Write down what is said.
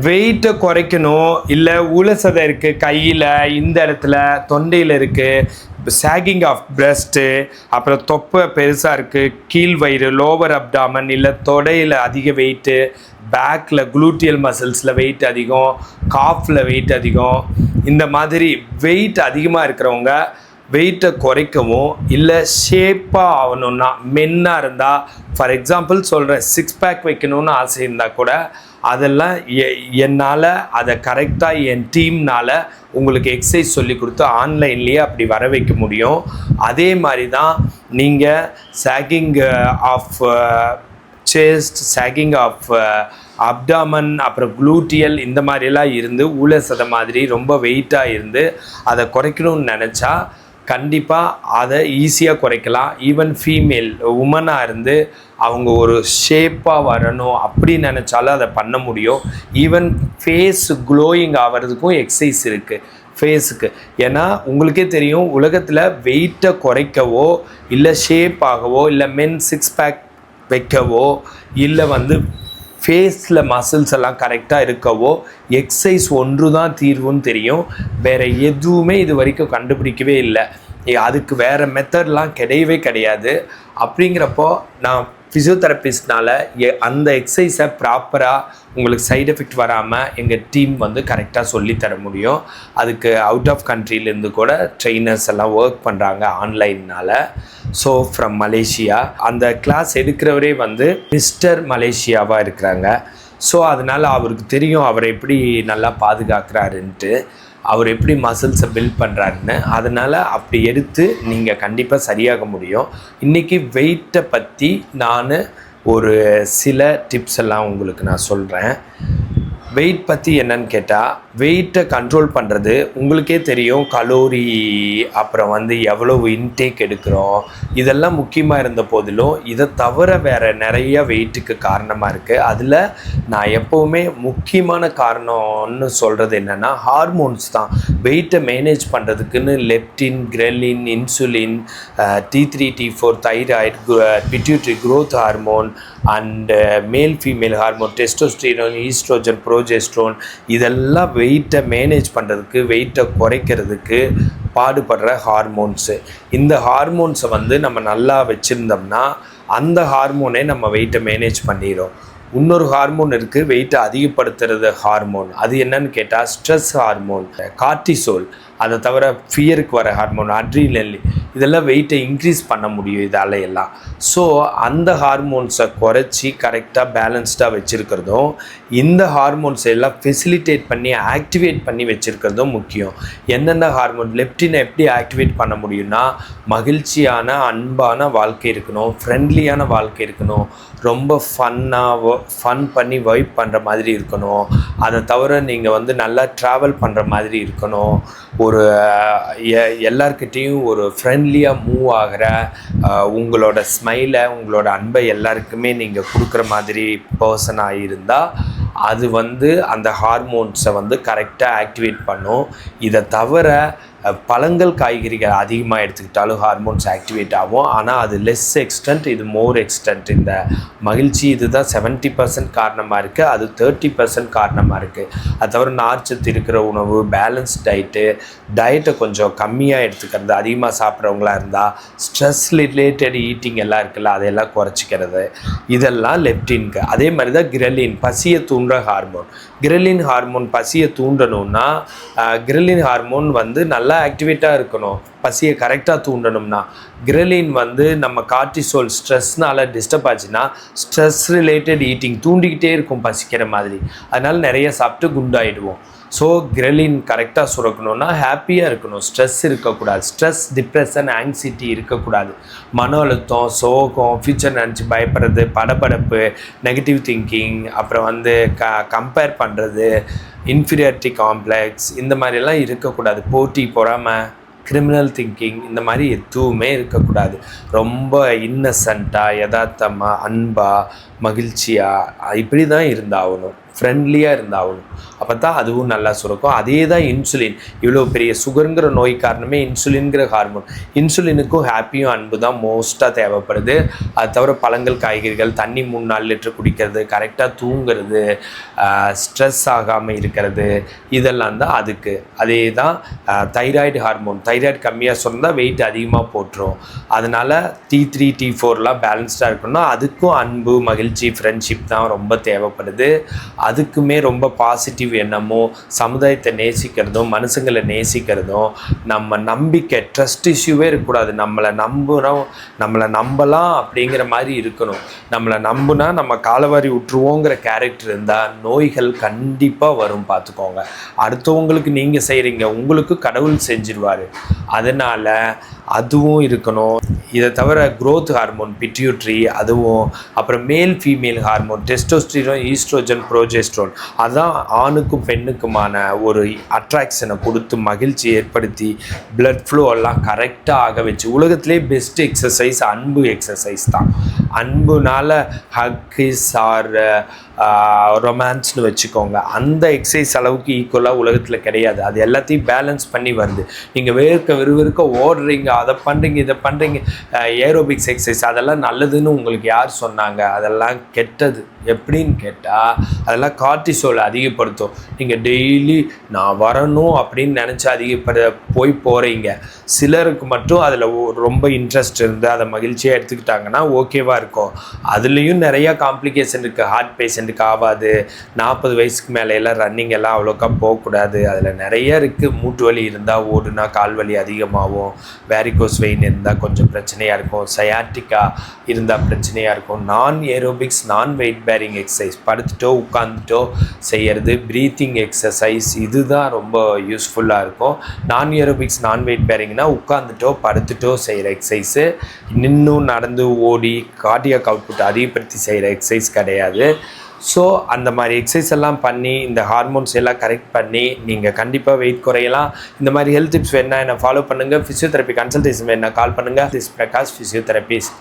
வெயிட்டை குறைக்கணும், இல்லை உலசதை இருக்குது கையில், இந்த இடத்துல தொண்டையில் இருக்குது, சாகிங் ஆஃப் பிரஸ்ட்டு, அப்புறம் தொப்பை பெருசாக இருக்குது, கீழ் வயிறு, லோவர் அப்டாமன், இல்லை தொடையில் அதிக வெயிட்டு, பேக்கில் குளூட்டியல் மசில்ஸில் வெயிட் அதிகம், காஃபில் வெயிட் அதிகம், இந்த மாதிரி வெயிட் அதிகமாக இருக்கிறவங்க வெயிட்டை குறைக்கவும் இல்லை ஷேப்பாக ஆகணுன்னா, மென்னாக இருந்தால், ஃபார் எக்ஸாம்பிள் சொல்கிறேன், 6 பேக் வைக்கணும்னு ஆசை இருந்தால் கூட அதெல்லாம் என்னால் அதை கரெக்டாக என் டீம்னால் உங்களுக்கு எக்ஸசைஸ் சொல்லி கொடுத்து ஆன்லைன்லேயே அப்படி வர வைக்க முடியும். அதே மாதிரி தான் நீங்கள் sagging of chest, sagging of abdomen, அப்புறம் குளூட்டியல், இந்த மாதிரிலாம் இருந்து உலசதை மாதிரி ரொம்ப வெயிட்டாக இருந்து அதை குறைக்கணும்னு நினச்சா கண்டிப்பாக அதை ஈஸியாக குறைக்கலாம். ஈவன் ஃபீமேல் உமனாக இருந்து அவங்க ஒரு ஷேப்பாக வரணும் அப்படி நினச்சாலும் அதை பண்ண முடியும். ஈவன் ஃபேஸ் க்ளோயிங் ஆகிறதுக்கும் எக்ஸசைஸ் இருக்குது ஃபேஸுக்கு. ஏன்னா உங்களுக்கே தெரியும், உலகத்தில் வெயிட்டை குறைக்கவோ இல்லை ஷேப் ஆகவோ இல்லை மென் 6 பேக் வைக்கவோ இல்லை ஃபேஸில் மசில்ஸ் எல்லாம் கரெக்டாக இருக்கவோ எக்ஸசைஸ் ஒன்று தான் தீர்வுன்னு தெரியும். வேறு எதுவுமே இது வரைக்கும் கண்டுபிடிக்கவே இல்லை. அதுக்கு வேறு மெத்தட்லாம் கிடையவே கிடையாது. அப்படிங்கிறப்போ நான் ஃபிசியோதெரபிஸ்ட்னால் அந்த எக்ஸசைஸை ப்ராப்பராக உங்களுக்கு சைடு எஃபெக்ட் வராமல் எங்கள் டீம் கரெக்டாக சொல்லித்தர முடியும். அதுக்கு அவுட் ஆஃப் கண்ட்ரிலேருந்து கூட ட்ரெயினர்ஸ் எல்லாம் ஒர்க் பண்ணுறாங்க ஆன்லைன்னால். ஸோ ஃப்ரம் மலேசியா அந்த கிளாஸ் எடுக்கிறவரே மிஸ்டர் மலேசியாவாக இருக்கிறாங்க. ஸோ அதனால் அவருக்கு தெரியும் அவரை எப்படி நல்லா பாதுகாக்கிறாருன்ட்டு, அவர் எப்படி மசில்ஸை பில்ட் பண்ணுறாருன்னு. அதனால் அப்படி எடுத்து நீங்கள் கண்டிப்பாக சரியாக முடியும். இன்றைக்கி வெயிட்டை பற்றி நான் ஒரு சில டிப்ஸ் எல்லாம் உங்களுக்கு நான் சொல்கிறேன். வெயிட் பற்றி என்னன்னு கேட்டால், வெயிட்டை கண்ட்ரோல் பண்ணுறது உங்களுக்கே தெரியும். கலோரி, அப்புறம் எவ்வளவு இன்டேக் எடுக்கிறோம், இதெல்லாம் முக்கியமாக இருந்த போதிலும் இதை தவிர வேறு நிறைய வெயிட்டுக்கு காரணமாக இருக்குது. அதில் நான் எப்போவுமே முக்கியமான காரணம்னு சொல்கிறது என்னென்னா ஹார்மோன்ஸ் தான். வெயிட்டை மேனேஜ் பண்ணுறதுக்குன்னு leptin, ghrelin, insulin, T3 T4 thyroid, pituitary growth hormone and male female hormone, testosterone, oestrogen, progesterone, இதெல்லாம் வெயிட்டை மேனேஜ் பண்ணுறதுக்கு, வெயிட்டை குறைக்கிறதுக்கு பாடுபடுற ஹார்மோன்ஸு. இந்த ஹார்மோன்ஸை நம்ம நல்லா வச்சுருந்தோம்னா அந்த ஹார்மோனே நம்ம வெயிட்டை மேனேஜ் பண்ணிடும். இன்னொரு ஹார்மோன் இருக்குது, வெயிட்டை அதிகப்படுத்துறது ஹார்மோன். அது என்னன்னு கேட்டால் ஸ்ட்ரெஸ் ஹார்மோன், கார்டிசோல். அதை தவிர ஃபியருக்கு வர ஹார்மோன் அட்ரினலின், இதெல்லாம் வெயிட்டை இன்க்ரீஸ் பண்ண முடியும் இதால் எல்லாம். ஸோ அந்த ஹார்மோன்ஸை குறைச்சி கரெக்டாக பேலன்ஸ்டாக வச்சுருக்கிறதும், இந்த ஹார்மோன்ஸ் எல்லாம் ஃபெசிலிட்டேட் பண்ணி ஆக்டிவேட் பண்ணி வச்சுருக்கிறதும் முக்கியம். என்னென்ன ஹார்மோன், லெப்டினை எப்படி ஆக்டிவேட் பண்ண முடியும்னா, மகிழ்ச்சியான அன்பான வாழ்க்கை இருக்கணும், ஃப்ரெண்ட்லியான வாழ்க்கை இருக்கணும், ரொம்ப ஃபன் பண்ணி வைப் பண்ணுற மாதிரி இருக்கணும். அதை தவிர நீங்கள் நல்லா ட்ராவல் பண்ணுற மாதிரி இருக்கணும். ஒரு எல்லார்கிட்டேயும் ஒரு ஃப்ரெண்ட்லியாக மூவ் ஆகிற, உங்களோட ஸ்மைலை, உங்களோட அன்பை எல்லாருக்குமே நீங்கள் கொடுக்குற மாதிரி பர்சனாக இருந்தால் அது அந்த ஹார்மோன்ஸை கரெக்டாக ஆக்டிவேட் பண்ணும். இதை தவிர பழங்கள், காய்கறிகள் அதிகமாக எடுத்துக்கிட்டாலும் ஹார்மோன்ஸ் ஆக்டிவேட் ஆகும். ஆனால் அது லெஸ் எக்ஸ்டென்ட், இது மோர் எக்ஸ்டென்ட். இந்த மகிழ்ச்சி இதுதான் 70% காரணமாக இருக்குது, அது 30% காரணமாக இருக்குது. அது தவிர நார்ச்சத்து இருக்கிற உணவு, பேலன்ஸ் டயட்டை கொஞ்சம் கம்மியாக எடுத்துக்கிறது, அதிகமாக சாப்பிட்றவங்களா இருந்தால் ஸ்ட்ரெஸ் ரிலேட்டட் ஈட்டிங் எல்லாம் இருக்குல்ல, அதையெல்லாம் குறைச்சிக்கிறது, இதெல்லாம் லெப்டின்க்கு. அதே மாதிரி தான் கிரெலின், பசியை தூண்டுற ஹார்மோன். கிரெலின் ஹார்மோன் பசியை தூண்டணும்னா, கிரெலின் ஹார்மோன் நல்லா ஆக்டிவேட்டாக இருக்கணும். பசியை கரெக்டாக தூண்டணும்னா கிரெலின் நம்ம கார்டிசோல் ஸ்ட்ரெஸ்னால் டிஸ்டர்ப் ஆச்சுன்னா ஸ்ட்ரெஸ் ரிலேட்டட் ஈட்டிங் தூண்டிக்கிட்டே இருக்கும் பசிக்கிற மாதிரி. அதனால் நிறைய சாப்பிட்டு குண்டாயிடுவோம். ஸோ கிரெலின் கரெக்டாக சுரக்கணும்னா ஹாப்பியாக இருக்கணும், ஸ்ட்ரெஸ் இருக்கக்கூடாது, ஸ்ட்ரெஸ், டிப்ரெஷன், ஆங்ஸைட்டி இருக்கக்கூடாது. மன அழுத்தம், சோகம், ஃப்யூச்சர் நினச்சி பயப்படுறது, படபடப்பு, நெகட்டிவ் திங்கிங், அப்புறம் கம்பேர் பண்ணுறது, இன்ஃபீரியாரிட்டி காம்ப்ளெக்ஸ், இந்த மாதிரிலாம் இருக்கக்கூடாது. போட்டி, பொறாமை, கிரிமினல் திங்கிங், இந்த மாதிரி எதுவுமே இருக்கக்கூடாது. ரொம்ப இன்னசென்ட்டாக, யதார்த்தமாக, அன்பாக, மகிழ்ச்சியாக இப்படி தான் இருந்தாகணும், ஃப்ரெண்ட்லியாக இருந்தாகணும். அப்போ தான் அதுவும் நல்லா சுரக்கும். அதே தான் இன்சுலின். இவ்வளோ பெரிய சுகருங்கிற நோய் காரணமே இன்சுலின்கிற ஹார்மோன். இன்சுலினுக்கும் ஹாப்பியும் அன்பு தான் மோஸ்ட்டாக தேவைப்படுது. அது தவிர பழங்கள், காய்கறிகள், தண்ணி 3-4 லிட்டர் குடிக்கிறது, கரெக்டாக தூங்குறது, ஸ்ட்ரெஸ் ஆகாமல் இருக்கிறது, இதெல்லாம் தான் அதுக்கு. அதே தான் தைராய்டு ஹார்மோன். தைராய்டு கம்மியாக சொன்னால் வெயிட் அதிகமாக போட்டுரும். அதனால் T3 T4லாம் பேலன்ஸ்டாக இருக்கணும்னா அதுக்கும் அன்பு, மகிழ்ச்சி, ஃப்ரெண்ட்ஷிப் தான் ரொம்ப தேவைப்படுது. அதுக்குமே ரொம்ப பாசிட்டிவ் எண்ணமும், சமுதாயத்தை நேசிக்கிறதும், மனுஷங்களை நேசிக்கிறதும், நம்ம நம்பிக்கை, ட்ரஸ்ட் இஷ்யூவே இருக்கக்கூடாது. நம்மளை நம்பலாம் அப்படிங்கிற மாதிரி இருக்கணும். நம்மளை நம்புனா நம்ம காலவாரி விட்டுருவோங்கிற கேரக்டர் இருந்தால் நோய்கள் கண்டிப்பாக வரும். பார்த்துக்கோங்க, அடுத்தவங்களுக்கு நீங்கள் செய்கிறீங்க, உங்களுக்கு கடவுள் செஞ்சிருவார். அதனால் அதுவும் இருக்கணும். இதை தவிர க்ரோத் ஹார்மோன் பிட்யூட்ரி, அதுவும் அப்புறம் male female hormone testosterone, oestrogen, progesterone, அதான் ஆணுக்கும் பெண்ணுக்குமான ஒரு அட்ராக்ஷனை கொடுத்து மகிழ்ச்சி ஏற்படுத்தி பிளட் ஃப்ளோ எல்லாம் கரெக்டாக ஆக வச்சு. உலகத்திலே பெஸ்ட் எக்ஸசைஸ் அன்பு எக்ஸசைஸ் தான். அன்புனால ஹக்கிஸ் ஆர் ரொமான்ஸ்னு வச்சுக்கோங்க, அந்த எக்ஸசைஸ் அளவுக்கு ஈக்குவலாக உலகத்தில் கிடையாது. அது எல்லாத்தையும் பேலன்ஸ் பண்ணி வருது. நீங்கள் விறுவிறுக்க ஓடுறீங்க, அதை பண்ணுறீங்க, இதை பண்ணுறீங்க, ஏரோபிக்ஸ் எக்ஸசைஸ் அதெல்லாம் நல்லதுன்னு உங்களுக்கு யார் சொன்னாங்க? அதெல்லாம் கெட்டது. எப்படின்னு கேட்டால் அதெல்லாம் கார்டிசோல் அதிகப்படுத்தும். நீங்கள் டெய்லி நான் வரணும் அப்படின்னு நினச்சி போகிறீங்க. சிலருக்கு மட்டும் அதில் ரொம்ப இன்ட்ரெஸ்ட் இருந்து அதை மகிழ்ச்சியாக எடுத்துக்கிட்டாங்கன்னா ஓகேவாக இருக்கும். அதுலேயும் நிறையா காம்ப்ளிகேஷன் இருக்குது. ஹார்ட் பேஷண்ட்டுக்கு ஆகாது. 40 வயசுக்கு மேலே எல்லாம் ரன்னிங் எல்லாம் அவ்வளோக்கா போகக்கூடாது. அதில் நிறைய இருக்குது. மூட்டு வலி இருந்தால் ஓடுனா கால் வலி அதிகமாகும். வேரிகோஸ் வெயின் இருந்தால் கொஞ்சம் பிரச்சனையாக இருக்கும். சயாட்டிக்கா இருந்தால் பிரச்சனையாக இருக்கும். நான் ஏரோபிக்ஸ், நான் வெயிட் பேரிங் எக்ஸசைஸ், படுத்துட்டோ உட்காந்துட்டோ செய்கிறது, ப்ரீத்திங் எக்ஸசைஸ், இதுதான் ரொம்ப யூஸ்ஃபுல்லாக இருக்கும். நான் ஏரோபிக்ஸ், நான் வெயிட் பேரிங்னா உட்காந்துட்டோ படுத்துட்டோ செய்கிற எக்ஸசைஸு. இன்னும் நடந்து ஓடி கார்டியாக் அவுட்புட் அதிகப்படுத்தி செய்கிற எக்ஸசைஸ் கிடையாது. ஸோ அந்த மாதிரி எக்ஸசைஸ் எல்லாம் பண்ணி இந்த ஹார்மோன்ஸ் எல்லாம் கரெக்ட் பண்ணி நீங்கள் கண்டிப்பாக வெயிட் குறையலாம். இந்த மாதிரி ஹெல்த் டிப்ஸ் வேணா என்னை ஃபாலோ பண்ணுங்கள். ஃபிசியோதெரப்பி கன்சல்டேஷன் வேணா கால் பண்ணுங்கள். This Prakash physiotherapist.